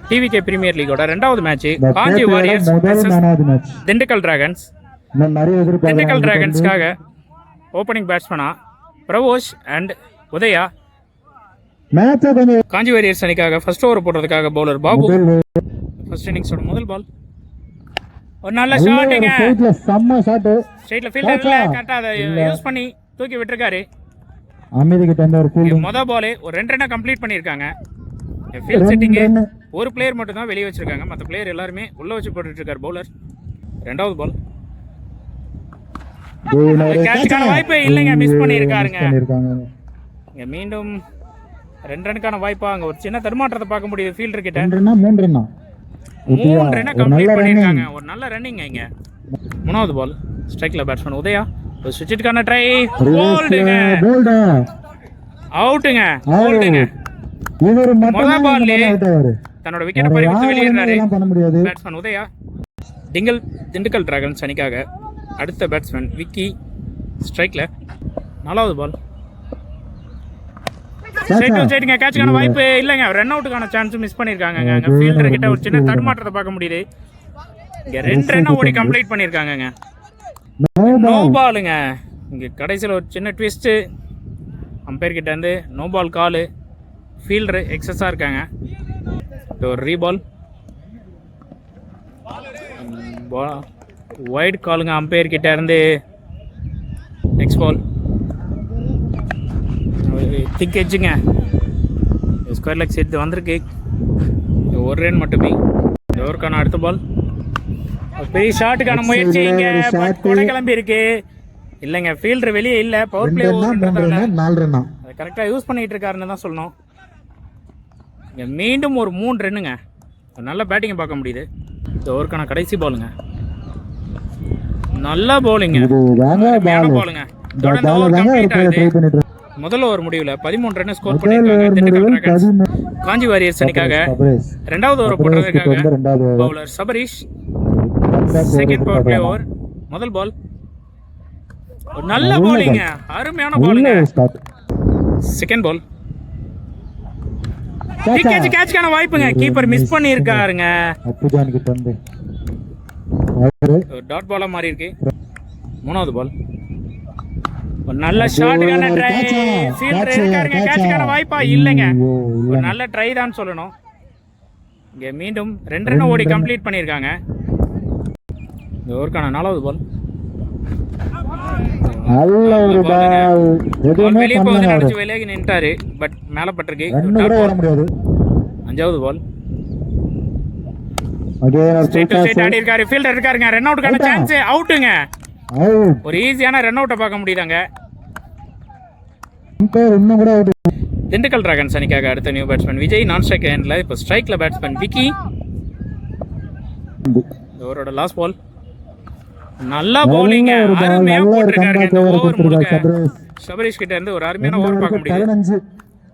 TVK premier லீகோட 2வது match Kanchi warriors Dindigul dragons. Dindigul டிராகன்ஸ்க்காக ஓப்பனிங் பேட்ஸ்மேனா பிரவோஷ் அண்ட் உதயா. காஞ்சி வாரியர்ஸ் அணிக்காக ஃபர்ஸ்ட் ஓவர் போடுறதுக்காக பவுலர் பாபு. ஃபர்ஸ்ட் இன்னிங்ஸோட முதல் பால் ஒரு நல்ல ஷாட்டுங்க. ஸ்ட்ரைட்ல ஃபீல்டர் இல்ல, கரெக்ட்டா அதை யூஸ் பண்ணி தூக்கி விட்டுருக்காரு. முதல் பாலே ஒரு 2 ரன்னை கம்ப்ளீட் பண்ணியிருக்காங்க. ஃபீல்ட் செட்டிங் ஒரு பிளேயர் மட்டும் தான் வெளியே வச்சிருக்காங்க, மற்ற பிளேயர் எல்லாருமே உள்ள வச்சு போட்டுட்டு இருக்காரு பவுலர். 2வது பால் கேட்சுக்கான வாய்ப்பே இல்லைங்க, மிஸ் பண்ணியிருக்காருங்க. இங்க மீண்டும் 2 ரனுக்கான வாய்ப்பா அங்க ஒரு சின்ன தடுமாற்றத்தை பார்க்க முடியுது ஃபீல்டர் கிட்ட. 3 ரன்னை கம்ப்ளீட் பண்ணியிருக்காங்க. ஒரு நல்ல ரன்னிங் இங்க. 3வது பால் ஸ்ட்ரைக்ல பேட்ஸ்மேன் உதயா சுவிட்சுக்கான ட்ரை, போல்டுங்க, அவுட்டுங்க, போல்டுங்க. முதல் பால்ல தன்னோட விக்கெட்டை பறிகொடுத்து வெளியேறாரு பேட்ஸ்மேன் உதயா. திண்டுக்கல் டிராகன்ஸ் அணிக்காக அடுத்த பேட்ஸ்மேன் விக்கி ஸ்ட்ரைக்ல. 4வது பால் ஸ்ட்ரைட்டுங்க, கேட்சுக்கான வாய்ப்பு இல்லைங்க. ரன் அவுட்டுக்கான சான்ஸ் மிஸ் பண்ணியிருக்காங்க. அங்கே ஃபீல்டர் கிட்ட ஒரு சின்ன தடுமாற்றத்தை பார்க்க முடியுது. இங்கே 2 ரன்னை ஓடி கம்ப்ளீட் பண்ணியிருக்காங்க. நோ பாலுங்க. இங்கே கடைசியில் ஒரு சின்ன ட்விஸ்ட்டு, அம்பையர் கிட்ட இருந்து நோ பால் காலு. ஃபீல்டரு எக்ஸஸாக இருக்காங்க. ஒரு ரீபால் வைட் காலுங்க அம்பையர் கிட்ட இருந்து. நெக்ஸ்ட் பால் திக் எட்ஜுங்க, ஸ்கொயர் லெக் சேர்த்து வந்திருக்கு. ஒரு ரன் மட்டுமே. இந்த ஓவருக்கான அடுத்த பால் பெரிய ஷாட்டுக்கான முயற்சி. இங்கே கொடை கிளம்பி இருக்கு இல்லைங்க, ஃபீல்டர் வெளியே இல்லை. பவர் பிளே அதை கரெக்டாக யூஸ் பண்ணிட்டு இருக்காருன்னு தான் சொல்லணும். இங்கே மீண்டும் ஒரு 3 ரன்னுங்க. நல்ல பேட்டிங்கை பார்க்க முடியுது. இந்த ஓவருக்கான கடைசி பாலுங்க, நல்ல பவுலிங்க, பாலுங்க. தொடர்ந்து ஓவர் கம்ப்ளீட் ஆகுது. முதல் ஓவர் முடிவில் 13 ரன் ஸ்கோர் பண்ணியிருக்காங்க திண்டுக்கல் டிராகன்ஸ். காஞ்சி வாரியர்ஸ் அணிக்காக 2வது ஓவர் போடுறதுக்காக bowler Sabareesh. Second power play over. முதல் பால் ஒரு நல்ல பவுலிங்க, அருமையான பாலுங்க. செகண்ட் பால் கேட்சுக்கான வாய்ப்புங்க, கீப்பர் மிஸ் பண்ணியிருக்காருங்க. டாட் பாலா மாறி இருக்கு. 3வது பால் ஒரு நல்ல ஷாட்டுக்கான ட்ரை. ஃபீல்டர் இருக்காருங்க, கேட்சுக்கான வாய்ப்பா இல்லைங்க. ஒரு நல்ல ட்ரை தான் சொல்லணும். இங்கே மீண்டும் 2 ரன் ஓடி கம்ப்ளீட் பண்ணியிருக்காங்க. இந்த ஓவருக்கான 4வது பால் வெளியே போகுது நினைச்சு விலகி நின்ட்டாரு, பட் மேல பட்டிருக்கு. 5வது பால் ஆடி இருக்காரு, ஃபீல்டர் இருக்காருங்க. ரன் அவுட்டுக்கான சான்ஸ், அவுட்டுங்க. ஒரு ஈஸியான ரன் அவுட்டை பார்க்க முடியுதாங்க. திண்டுக்கல் டிராகன்ஸ் அணிக்காக அடுத்த நியூ பேட்ஸ்மேன் விஜய் நான் ஸ்ட்ரைக் ஹேண்ட்ல. இப்போ ஸ்ட்ரைக்ல பேட்ஸ்மேன் விக்கி. ஓவரோட லாஸ்ட் பால் நல்ல பவுலிங், அருமையா போட்டிருக்காருங்க. இந்த ஓவர் முழுக்க சபரீஷ் கிட்ட இருந்து ஒரு அருமையான ஓவர் பார்க்க முடியுது.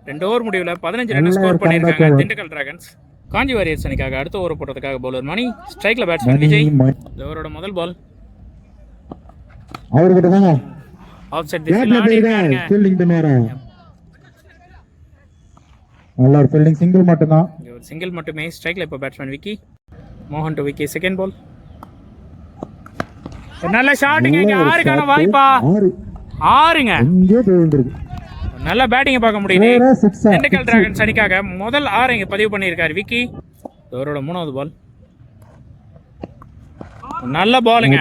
2 ஓவர் முடிவில் 15 ரன் ஸ்கோர் பண்ணியிருக்காங்க திண்டுக்கல் டிராகன்ஸ். காஞ்சி வாரியர்ஸ் அணிக்காக அடுத்த ஓவர் போடுறதுக்காக பவுலர் மணி. ஸ்ட்ரைக்ல பேட்ஸ்மேன் விஜய். ஓவரோட முதல் பால் அவர்கிட்ட தாங்க ஆஃப் சைட் திசையில ஆடி இருக்காங்க. ஃபீல்டிங் பண்ணுவாரா? நல்ல ஒரு ஃபீல்டிங், சிங்கிள் மட்டும் தான். ஒரு சிங்கிள் மட்டுமே. ஸ்ட்ரைக்ல இப்போ பேட்ஸ்மேன் விக்கி. மோகன் டு விக்கி. செகண்ட் பால் நல்ல ஷாட்டுங்க. இங்க 6க்கான வாய்ப்பா. 6ங்க. நல்ல பேட்டிங்கை பார்க்க முடியுது. திண்டுக்கல் டிராகன்ஸ் அணிக்காக முதல் 6 இங்க பதிவு பண்ணியிருக்காரு விக்கி. அவரோட 3வது பால் நல்ல பாலுங்க,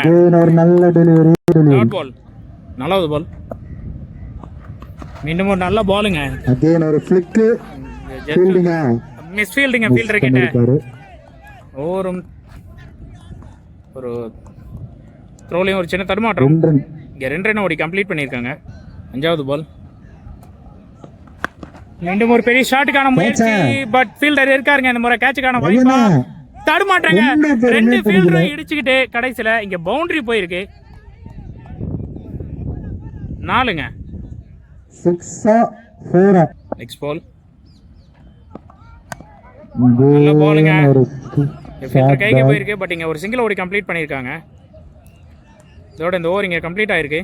நல்ல டெலிவரி. Dot ball. 4வது பால் மீண்டும் ஒரு நல்ல பாலுங்க. ஒரு ஃபிளிக் ஃபீல்டிங்கா, மிஸ் ஃபீல்டிங்க ஃபீல்டர் கிட்ட. ஓவரும் ஒரு த்ரோலையும் ஒரு சின்ன தடுமாற்றம். இங்கே 2 ரன் ஓடி கம்ப்ளீட் பண்ணியிருக்காங்க. 5வது பால் மீண்டும் ஒரு பெரிய ஷாட்டுக்கான முயற்சி, பட் ஃபீல்டர் இருக்காருங்க. இந்த முறை கேட்சுக்கான வாய்ப்பா, தடுமாற்றங்க. 2 ஃபீல்டரும் இடிச்சுக்கிட்டு கடைசியில் இங்கே பவுண்டரி போயிருக்கு. 4ங்க. நெக்ஸ்ட் பால் நல்ல பாலுங்க, ஃபீல்டர் கைக்கு போயிருக்கு, பட் இங்கே ஒரு சிங்கிள் ஓடி கம்ப்ளீட் பண்ணியிருக்காங்க. இதோட இந்த ஓவர் இங்கே கம்ப்ளீட் ஆயிருக்கு.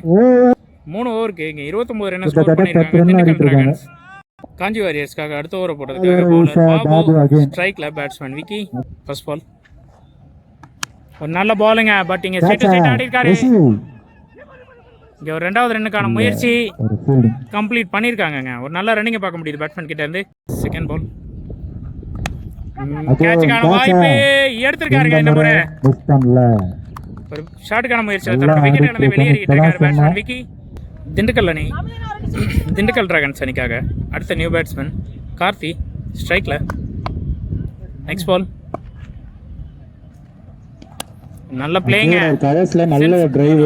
3 ஓவருக்கு இங்கே 29 ரன் ஸ்கோர் பண்ணியிருக்காங்க திண்டுக்கல் டிராகன்ஸ். காஞ்சி வாரியர்ஸ்க்காக அடுத்த ஓவர் போடுறதுக்காக பவுலர் பாபு, ஸ்ட்ரைக்ல பேட்ஸ்மேன் விக்கி. ஃபர்ஸ்ட் பால் ஒரு நல்ல பாலுங்க. பட் இங்க ஸ்ட்ரைட் ஆடி இருக்காரு. இங்க ஒரு ரெண்டாவது ரன்னுக்கான முயற்சி கம்ப்ளீட் பண்ணிருக்காங்க. ஒரு நல்ல ரன்னிங்கை பார்க்க முடியுது பேட்ஸ்மேன் கிட்ட இருந்து. செகண்ட் பால் கேட்சுக்கான வாய்ப்பு எடுத்திருக்காருங்க. இந்த முறை ஒரு ஷாட்டுக்கான முயற்சி தன்னோட விக்கெட் இழந்து வெளியேறிட்டு இருக்காரு பேட்ஸ்மேன் விக்கி. திண்டுக்கல் அணி, திண்டுக்கல் டிராகன்ஸ் அணிக்காக அடுத்த நியூ பேட்ஸ்மேன் கார்த்தி, ஸ்ட்ரைக்ல. நெக்ஸ்ட் பால் நல்ல பிளேயிங், நல்ல டிரைவ்.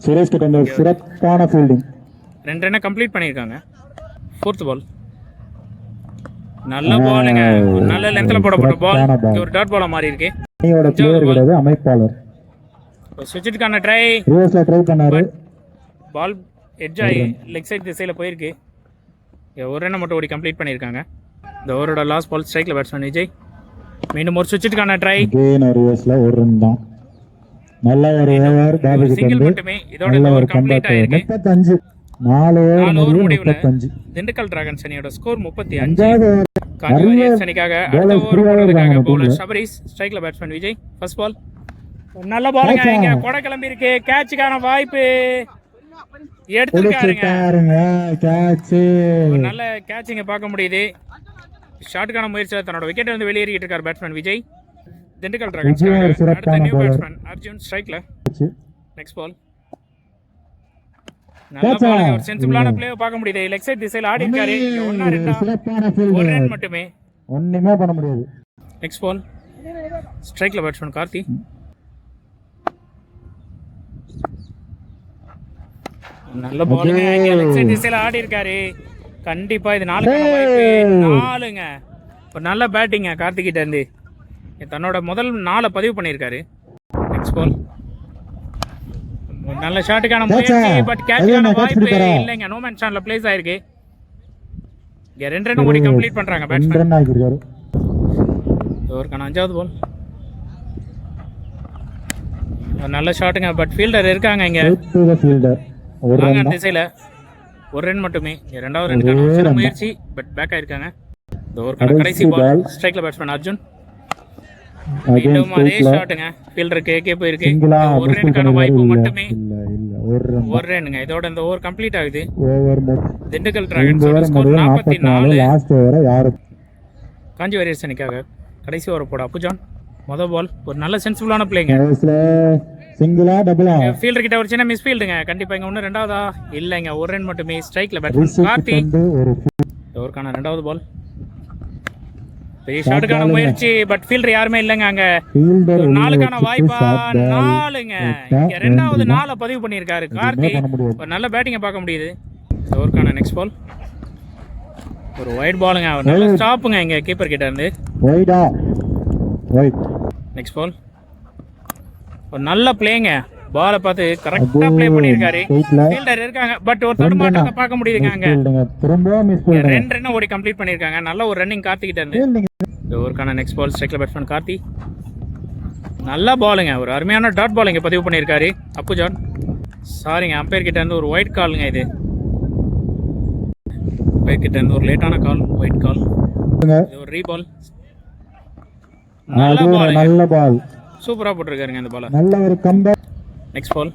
சுரேஷ் கிட்ட ஒரு சிறப்பான ஃபீல்டிங். 2 ரன்னை கம்ப்ளீட் பண்ணியிருக்காங்க. ஃபோர்த் பால் நல்ல பாலுங்க. நல்ல லென்த்ல போடப்பட்ட பால் ஒரு டாட் பாலா மாறி இருக்கு. அணியோட பிளேயர் கிடையாது, அமைப்பாளர். சுவிட்சுக்கான ட்ரை பண்ணாரு. பால் எட்ஜ் ஆகி லெக் சைட் திசையில போயிருக்கு. ஒரு ரன்னை மட்டும் ஓடி கம்ப்ளீட் பண்ணியிருக்காங்க. இந்த ஓவரோட லாஸ்ட் பால் ஸ்ட்ரைக்ல பேட்ஸ்மேன் விஜய். மீண்டும் ஒரு சுவிட்சுக்கான ட்ரை. ஒரு ரன் தான். நல்ல ஒரு ஓவர் பாபு கிட்ட சிங்கிள் மட்டுமே. இதோட ஓவர் கம்ப்ளீட் ஆயிருக்கு. 35 4 ஓவர் முடிவுல 35. திண்டுக்கல் டிராகன்ஸ் அணியோட ஸ்கோர் 35. காஞ்சி வாரியர்ஸ் அணிக்காக அடுத்த ஓவர் போடுறதுக்காக பவுலர் சபரீஸ், ஸ்ட்ரைக்ல பேட்ஸ்மேன் விஜய். ஃபர்ஸ்ட் பால் நல்ல பாலுங்க. இங்க கொடை கிளம்பி இருக்கு. கேட்சுக்கான வாய்ப்பு எடுத்துருக்காருங்க. நல்ல கேட்சிங்க பார்க்க முடியுது. ஷாட்டுக்கான முயற்சியில் தன்னோட விக்கெட் வந்து வெளியேறிட்டு இருக்கார் பேட்ஸ்மேன் விஜய். திண்டுக்கல் டிராகன்ஸ் அடுத்த நியூ பேட்ஸ்மேன் அர்ஜுன், ஸ்ட்ரைக்ல. நெக்ஸ்ட் பால் நல்ல பாலுங்க. ஒரு சென்சிபிளான பிளே பார்க்க முடியுது. லெக் சைட் திசையில ஆடி இருக்காரு. ஒரு ரன் மட்டுமே, ஒண்ணுமே பண்ண முடியாது. நெக்ஸ்ட் பால் ஸ்ட்ரைக்ல பேட்ஸ்மேன் கார்த்தி. நல்ல பாலுங்க. லெக் சைட் திசையில ஆடி இருக்காரு. கண்டிப்பா இது 4ங்க. ஒரு நல்ல பேட்டிங்க கார்த்திக் கிட்ட இருந்து. தன்னோட முதல் 4 பதிவு பண்ணியிருக்காரு. நெக்ஸ்ட் பால் நல்ல ஷாட்டுக்கான முயற்சி. பட் கேட்சுக்கான வாய்ப்பு இல்லைங்க. நோ மேன் ஷாட்ல பிளேஸ் ஆயிருக்கு. இங்க 2 ரன் ஓடி கம்ப்ளீட் பண்றாங்க பேட்ஸ்மேன். ஓவருக்கான 5வது பால் நல்ல ஷாட்டுங்க. பட் ஃபீல்டர் இருக்காங்க இங்க திசையில. ஒரு ரன் மட்டுமே. 2வது ரன்னுக்கான முயற்சி. பட் பேக் ஆயிருக்காங்க. இந்த ஓவருக்கான கடைசி பால் ஸ்ட்ரைக்ல பேட்ஸ்மேன் அர்ஜுன். மீண்டும் அதே ஷாட்டுங்க. ஃபீல்டர் கேக்கே போயிருக்கு. ஒரு ரன்னுக்கான வாய்ப்பு மட்டுமே. ஒரு ரன்னுங்க. இதோட இந்த ஓவர் கம்ப்ளீட் ஆகுது. திண்டுக்கல் டிராகன்ஸோட ஸ்கோர் 44. காஞ்சி வாரியர்ஸ் அணிக்காக கடைசி ஓவர் போட அப்புஜான். முதல் பால் ஒரு நல்ல சென்சிபிளான பிளேங்க. சிங்கிளா டபுளா? ஃபீல்டர் கிட்ட ஒரு சின்ன மிஸ் ஃபீல்டுங்க. கண்டிப்பா இங்க ஒண்ணு ரெண்டாவதா இல்லங்க. ஒரு ரன் மட்டுமே. ஸ்ட்ரைக்ல பேட்ஸ்மேன் கார்த்தி. ஓவருக்கான 2வது பால் பெரிய ஷாட்டுக்கான முயற்சி. பட் ஃபீல்டர் யாருமே இல்லங்க அங்க. 4க்கான வாய்ப்பா 4ங்க. இங்க 2வது 4 பதிவு பண்ணியிருக்காரு கார்த்தி. ஒரு நல்ல பேட்டிங்கை பார்க்க முடியுது. ஓவருக்கான நெக்ஸ்ட் பால் ஒரு ஒயிட் பாலுங்க. ஒரு நல்ல ஸ்டாப்புங்க இங்க கீப்பர் கிட்ட இருந்து. நெக்ஸ்ட் பால் ஒரு நல்ல பிளேங்க. பாலை பார்த்து கரெக்டா பிளே பண்ணிருக்காரு. ஃபீல்டர் இருக்காங்க. பட் ஒரு தடுமாற்றத்தை பார்க்க முடியுதுங்க அங்க. 2 ரன் ஓடி கம்ப்ளீட் பண்ணிருக்காங்க. நல்ல ஒரு ரன்னிங் கார்த்திகிட்ட இருந்து. ஓவருக்கான நெக்ஸ்ட் பால் ஸ்ட்ரைக்ல பேட்ஸ்மேன் கார்த்தி. நல்ல பாலுங்க. ஒரு அருமையான டாட் பால் இங்க பதிவு பண்ணிருக்காரு அப்புஜான். சாரிங்க, அம்பையர் கிட்ட இருந்து ஒரு ஒயிட் காலுங்க. இது அம்பையர் கிட்ட இருந்து ஒரு லேட்டான கால், ஒயிட் கால். ஒரு ரீபால். நல்ல பால் சூப்பரா போட்டுருக்காருங்க இந்த பால. நல்ல ஒரு கம்பேக். நெக்ஸ்ட் பால்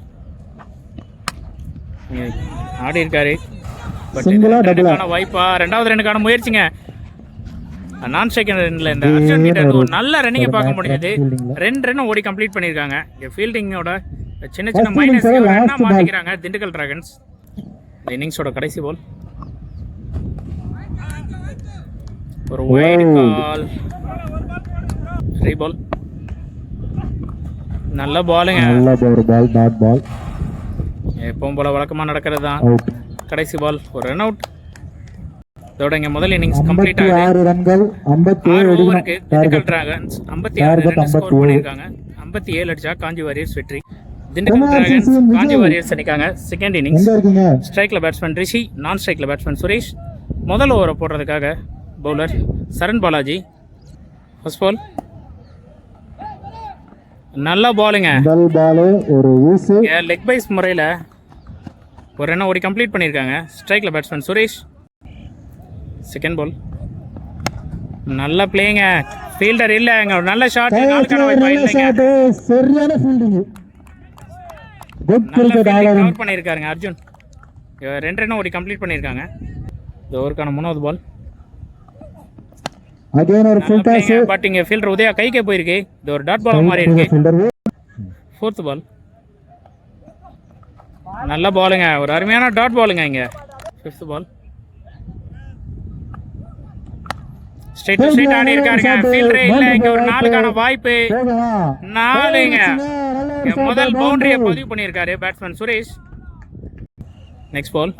ஆடி இருக்காரு. பட் வாய்ப்பா 2வது ரன்னுக்கான முயற்சிங்க. நான் ஸ்ட்ரைக் ரன்ல இந்த அர்ஜுன் கிட்ட ஒரு நல்ல ரன்னிங்கை பார்க்க முடியுது. 2 ரன் ஓடி கம்ப்ளீட் பண்ணிருக்காங்க. ஃபீல்டிங்கோட சின்ன சின்ன மைனஸ் ரன்னா மாத்திக்கிறாங்க திண்டுக்கல் டிராகன்ஸ். இந்த இன்னிங்ஸோட கடைசி பால் ஒரு வைட் கால், ரீபால். நல்ல பாலுங்க. நல்ல ஒரு பால், டாட் பால். எப்பவும் போல வழக்கமா நடக்கிறது தான். கடைசி பால் ஒரு ரன் அவுட். இதோட இங்க முதல் இன்னிங்ஸ் கம்ப்ளீட் ஆகுது. 56 ரன்கள் 57 ஓவருக்கு திண்டுக்கல் டிராகன்ஸ் 56 ரன் ஸ்கோர் பண்ணிருக்காங்க. 57 அடிச்சா காஞ்சி வாரியர்ஸ் வெற்றி. திண்டுக்கல் டிராகன்ஸ் காஞ்சி வாரியர்ஸ் அணிக்காங்க செகண்ட் இன்னிங்ஸ். ஸ்ட்ரைக்ல பேட்ஸ்மேன் ரிஷி, நான் ஸ்ட்ரைக்ல பேட்ஸ்மேன் சுரேஷ். முதல் ஓவரை போடுறதுக்காக பவுலர் சரண் பாலாஜி. ஃபர்ஸ்ட் பால் நல்ல பாலுங்க. ஒரு லெக் பைஸ் முறையில் ஒரு ரன்னை ஓடி கம்ப்ளீட் பண்ணியிருக்காங்க. ஸ்ட்ரைக்கில் பேட்ஸ்மேன் சுரேஷ். Second ball. நல்ல பிளேங்க, ஃபீல்டர் இல்லைங்க, ஒரு நல்ல ஷாட். சரியான ஃபீல்டிங், குட் கிரிக்கெட் கவர் பண்ணியிருக்காருங்க அர்ஜுன். 2 ரன்னை ஓடி கம்ப்ளீட் பண்ணியிருக்காங்க. இந்த ஓவருக்கான 3வது பால். அகைன் ஒரு ஃபுல் டாஸ், பட் இங்க ஃபீல்டர் உதயா கைக்கே போயிருக்கு. இது ஒரு டாட் பால் மாதிரி இருக்கு. 4th பால். நல்ல பாலுங்க, ஒரு அருமையான டாட் பாலுங்க இங்க. 5th ball. Straight to straight ஆடி இருக்காருங்க, ஃபீல்டரே இல்ல. இங்க ஒரு 4க்கான வாய்ப்பு. 4ங்க, முதல் பவுண்டரியை பதிவு பண்ணியிருக்காரு பேட்ஸ்மேன் சுரேஷ். Next ball.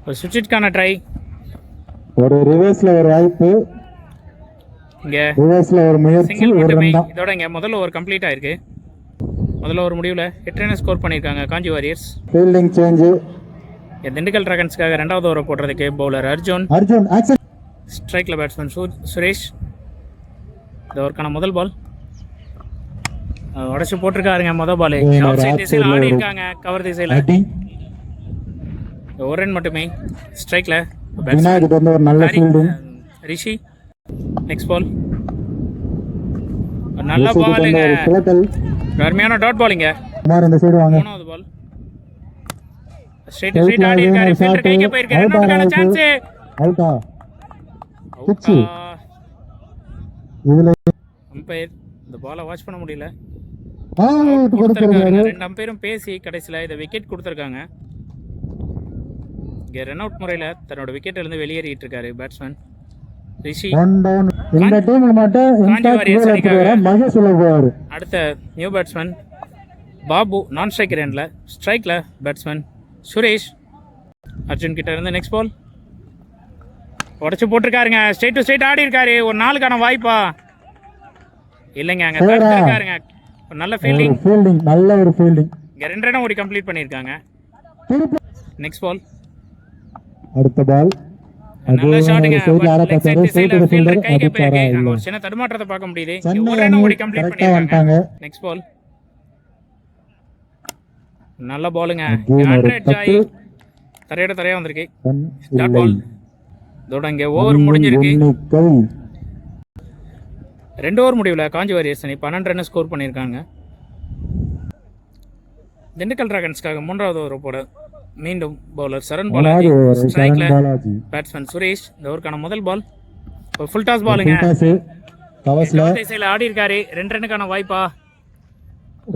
ஒரு சுவிட்ச்க்கான ட்ரை. ஒரு ரிவர்ஸ்ல ஒரு வாய்ப்பு, இங்க ரிவர்ஸ்ல ஒரு முயற்சி, சிங்கிள் ஒரு மட்டுமே. ரன் தான். இதோட இங்க முதல்ல ஒரு கம்ப்ளீட் ஆயிருக்கு. முதல்ல ஒரு முடிவில் 8 ரன் ஸ்கோர் பண்ணியிருக்காங்க Kanchi Warriors. Fielding change. Dindigul டிராகன்ஸ்க்காக 2வது ஓவர் போடுறதுக்கு பவுலர் அர்ஜுன். ஆக்சன். ஸ்ட்ரைக்கில் பேட்ஸ்மேன் சுரேஷ். இந்த ஓவருக்கான முதல் பால். உடச்சி போட்டிருக்காருங்க முதல் பால். ஆஃப் சைட் திசையில் ஆடி இருக்காங்க, கவர் திசையில். ஒரு ரன் மட்டுமே. ஸ்ட்ரைக்கில் விநாயகர் ஒரு நல்ல ஃபீல்டிங். ரிஷி. Next ball. நல்ல பாலுங்க, அருமையான டாட் பாலிங்க. இந்த சைடு வாங்க. 3வது பால். ஸ்ட்ரைட் ஸ்ட்ரைட் ஆடி இருக்காரு, ஃபீல்டர் கைக்கு போயிருக்காரு. ரெண்டாவதுக்கான சான்ஸ். அவுட்டா பிட்ச். இதுல அம்பையர் இந்த பாலை வாட்ச் பண்ண முடியல. அவுட் கொடுத்திருக்காரு. 2 அம்பையரும் பேசி கடைசியில் இதை விக்கெட் கொடுத்துருக்காங்க. இங்கே ரன் அவுட் முறையில் தன்னோட விக்கெட்ல இருந்து வெளியேறிட்டு இருக்காரு பேட்ஸ்மேன் ரிஷி. இந்த டீம்ல மட்டும் மகேஷ் உள்ள போவாரு. அடுத்த நியூ பேட்ஸ்மேன் பாபு, நான் ஸ்ட்ரைக்கர் எண்ட்ல. ஸ்ட்ரைக்ல பேட்ஸ்மேன் சுரேஷ். அர்ஜுன் கிட்ட இருந்து நெக்ஸ்ட் பால். உடச்சு போட்டிருக்காருங்க, ஸ்ட்ரைட் டு ஸ்ட்ரைட் ஆடி இருக்காரு. ஒரு 4க்கான வாய்ப்பா இல்லைங்க, அங்க தடுத்திருக்காருங்க. ஒரு நல்ல ஃபீல்டிங், நல்ல ஒரு ஃபீல்டிங். இங்க 2 ரன் ஓடி கம்ப்ளீட் பண்ணியிருக்காங்க. Next ball. அடுத்த பால். நல்ல ஷாட்டுங்க, லெக் சைடு திசையில ஃபீல்டர் கைக்கு போயிருக்கு. அங்க ஒரு சின்ன தடுமாற்றத்தை பார்க்க முடியுது. ஒரு ரன் ஓடி கம்ப்ளீட் பண்ணிருக்காங்க. Next ball. நல்ல பாலுங்க, 100 ஜாய். தரையோட தரையா வந்திருக்கு. Dot ball. இதோட இங்க ஓவர் முடிஞ்சிருக்கு. 2 ஓவர் முடிவில் காஞ்சி வாரியர்ஸ் அணி 12 ரன் ஸ்கோர் பண்ணியிருக்காங்க. திண்டுக்கல் டிராகன்ஸ்க்காக 3வது ஓவர் போட மீண்டும் பவுலர் சரண் பாலாஜி. ஸ்ட்ரைக்ல பேட்ஸ்மேன் சுரேஷ். இந்த ஓவருக்கான முதல் பால். ஒரு ஃபுல் டாஸ் பாலுங்க, திசையில ஆடி இருக்காரு. 2 ரன்னுக்கான வாய்ப்பா?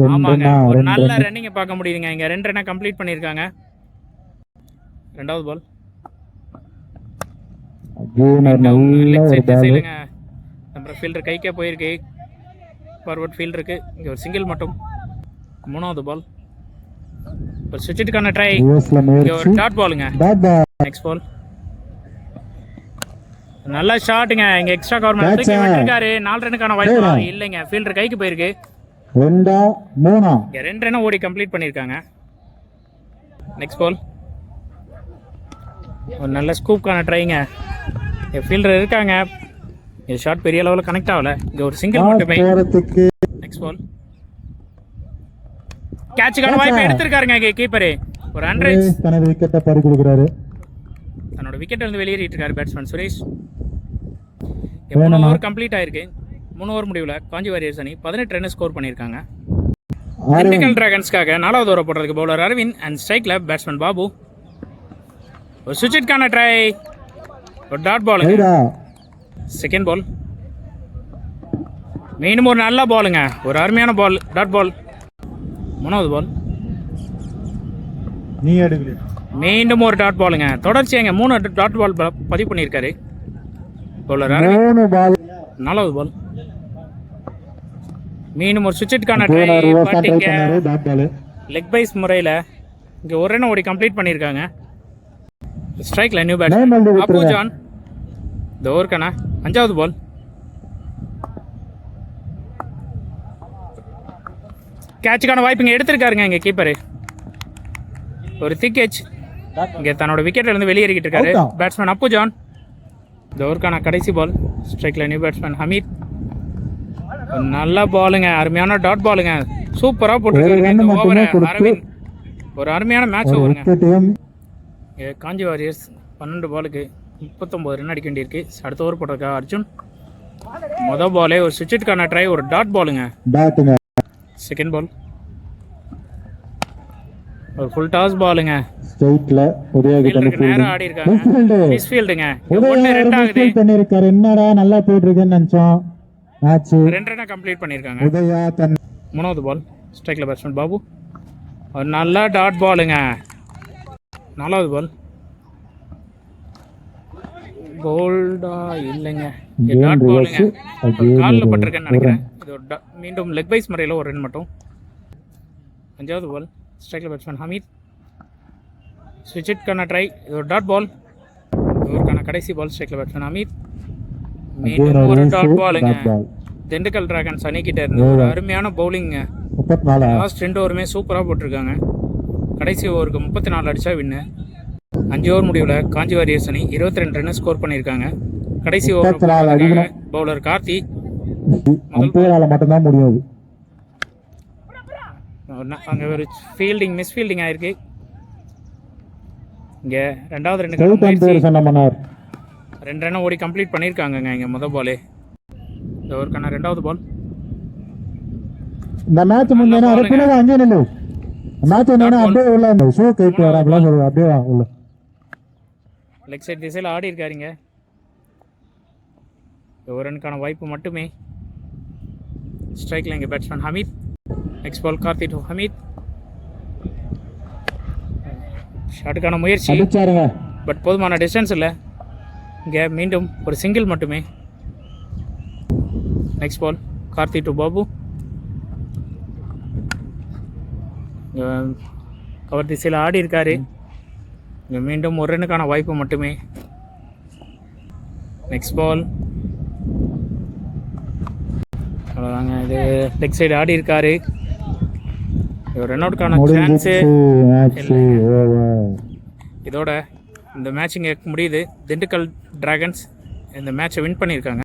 ஆமாங்க, ஒரு நல்ல ரன்னிங்கை பார்க்க முடியுதுங்க. இங்க 2 ரன்னை கம்ப்ளீட் பண்ணியிருக்காங்க. 2வது பால். திசையிலங்க நம்ம ஃபீல்டர் கைக்கே போயிருக்கு. ஃபார்வர்ட் ஃபீல்டருக்கு இங்க ஒரு சிங்கிள் மட்டும். 3வது பால். ஒரு சுவிட்சுக்கான ட்ரை. இங்க ஒரு டாட் பாலுங்க. Next ball. நல்ல ஷாட்டுங்க, இங்க எக்ஸ்ட்ரா கவர் பண்ணிருக்காரு. 4 ரன்னுக்கான வாய்ப்பு இல்லைங்க, ஃபீல்டர் கைக்கு போயிருக்கு. 2 ரன் ஓடி கம்ப்ளீட் பண்ணியிருக்காங்க. Next ball. ஒரு நல்ல ஸ்கூப்கான ட்ரைங்க. ஃபீல்டர் இருக்காங்க, இந்த ஷாட் பெரிய லெவலில் கனெக்ட் ஆகல. இங்கே ஒரு சிங்கிள் மட்டுமே. நெக்ஸ்ட் பால். கேட்சுக்கான வாய்ப்பு எடுத்திருக்காருங்க கீப்பரு. ஒரு 100 தனது விக்கெட்டை பறி கொடுக்குறாரு. தன்னோட விக்கெட் வந்து வெளியேறிட்டு இருக்காரு பேட்ஸ்மேன் சுரேஷ். 3 ஓவர் கம்ப்ளீட் ஆயிருக்கு. 3 ஓவர் முடிவில் காஞ்சி வாரியர்ஸ் அணி 18 ரன் ஸ்கோர் பண்ணியிருக்காங்க. திண்டுக்கல் டிராகன்ஸ்க்காக 4வது ஓவர் போடுறதுக்கு பவுலர் அரவிந்த் அண்ட் ஸ்ட்ரைக்ல பேட்ஸ்மேன் பாபு. ஒரு சுவிட்சுக்கான ட்ரை. ஒரு டாட் பால். Second ball. மீண்டும் ஒரு நல்ல பாலுங்க, ஒரு அருமையான பால், டாட் பால். 3வது பால். மீண்டும் ஒரு டாட் பாலுங்க, தொடர்ச்சியாங்க 3 டாட் பால் பதிவு பண்ணியிருக்காரு பவுலர் அரவிந்த். 4வது பால். மீண்டும் ஒரு சுவிட்சுக்கான ட்ரை. லெக் பைஸ் முறையில் இங்கே ஒரு ரன் ஓடி கம்ப்ளீட் பண்ணியிருக்காங்க. ஸ்ட்ரைக்ல நியூ பேட்ஸ்மேன் அப்பு ஜான். இந்த ஓவருக்கான 5வது பால். கேட்சுக்கான வாய்ப்பு இங்கே எடுத்திருக்காருங்க இங்கே கீப்பரு. ஒரு திக் கேட்ச். இங்கே தன்னோட விக்கெட்ல இருந்து வெளியேறிக்கிட்டு இருக்காரு பேட்ஸ்மேன் அப்பு ஜான். இந்த ஓவருக்கான கடைசி பால். ஸ்ட்ரைக்ல நியூ பேட்ஸ்மேன் ஹமீத். நல்ல பாலுங்க, அருமையான டாட் பாலுங்க, சூப்பராக போட்டுருக்காரு இந்த ஓவரை அரவிந்த். ஒரு அருமையான மேட்ச் ஒரு ஓவருங்க. விக்கெட்டையும் காஞ்சி வாரியர்ஸ் 12 பாலுக்கு 39 ரன் அடிக்க வேண்டியிருக்கு. அடுத்த ஓவர் போட்டிருக்கா அர்ஜுன். மொதல் பாலே ஒரு சுவிட்சுக்கான ட்ரை, ஒரு டாட் பாலுங்க. பேட்டுங்க. செகண்ட் பால் ஒரு ஃபுல் டாஸ் பாலுங்க. ஸ்ட்ரைட்ல உதயகிட்ட நேரா ஆடி இருக்காங்க. மிஸ் ஃபீல்டுங்க. 1-2 ஆகுது. பண்ணிருக்காரு. என்னடா நல்லா போயிட்டு இருக்குன்னு நினைச்சோம். மேட்ச் 2 ரன் கம்ப்ளீட் பண்ணிருக்காங்க. உதயா தன் மூணாவது பால் ஸ்ட்ரைக்ல பேட்ஸ்மேன் பாபு. ஒரு நல்ல டாட் பாலுங்க. நாலாவது பால் போல்டா இல்லைங்க, டாட் பாலுங்க. காலில் பட்டிருக்கேன்னு நினைக்கிறேன். இது ஒரு மீண்டும் லெக் பைஸ் முறையில் ஒரு ரன் மட்டும். அஞ்சாவது பால் ஸ்ட்ரைக்ல பேட்ஸ்மேன் ஹமீத். ஸ்விட்சுக்கான ட்ரை, இது ஒரு டாட் பால். இவருக்கான கடைசி பால் ஸ்ட்ரைக்ல பேட்ஸ்மேன் ஹமீத். மீண்டும் ஒரு டாட் பாலுங்க. திண்டுக்கல் டிராகன்ஸ் அணிக்கிட்ட இருந்து ஒரு அருமையான பவுலிங்க. 34. லாஸ்ட் 2 ஓவருமே சூப்பராக போட்டிருக்காங்க. கடைசி ஓவருக்கு 34 அடிச்சா வின்னு. 5 ஓவர் முடிவில் காஞ்சி வாரியர்ஸ் அணி 22 ரன் ஸ்கோர் பண்ணியிருக்காங்க. கடைசி ஓவர் பவுலர் கார்த்தி. அம்பையரால மட்டும்தான் முடியாது. அங்கே ஒரு ஃபீல்டிங் மிஸ் ஃபீல்டிங் ஆயிருக்கு. இங்கே ரெண்டாவது 2 ரன் ஓடி கம்ப்ளீட் பண்ணியிருக்காங்கங்க. இங்கே முதல் பாலே இந்த ஓவருக்கான ரெண்டாவது பால். இந்த மேட்ச் முன்னே அரப்பினா அங்கே நில்லு. மேட்ச் என்னன்னா அப்படியே உள்ள ஷோ கைட்டு வர அப்படியே சொல்லுங்க. அப்படியே வா உள்ள. லெக் சைட் திசையில் ஆடி இருக்காருங்க. ஒரு ரனுக்கான வாய்ப்பு மட்டுமே. ஸ்ட்ரைக்கில் இங்கே batsman Hameed. Next ball Karthi to Hameed. ஷாட்டுக்கான முயற்சி, பட் போதுமான டிஸ்டன்ஸ் இல்லை. இங்கே மீண்டும் ஒரு சிங்கிள் மட்டுமே. Next ball Karthi to Babu. Cover திசையில் ஆடி இருக்காரு. இங்கே மீண்டும் ஒரு ரனுக்கான வாய்ப்பு மட்டுமே. நெக்ஸ்ட் பால் அவ்வளோதாங்க. இது லெக் சைடு ஆடி இருக்காரு. ரன் அவுட்கான சான்ஸு. இதோட இந்த மேட்ச் இங்கே முடியுது. திண்டுக்கல் டிராகன்ஸ் இந்த மேட்சை வின் பண்ணியிருக்காங்க.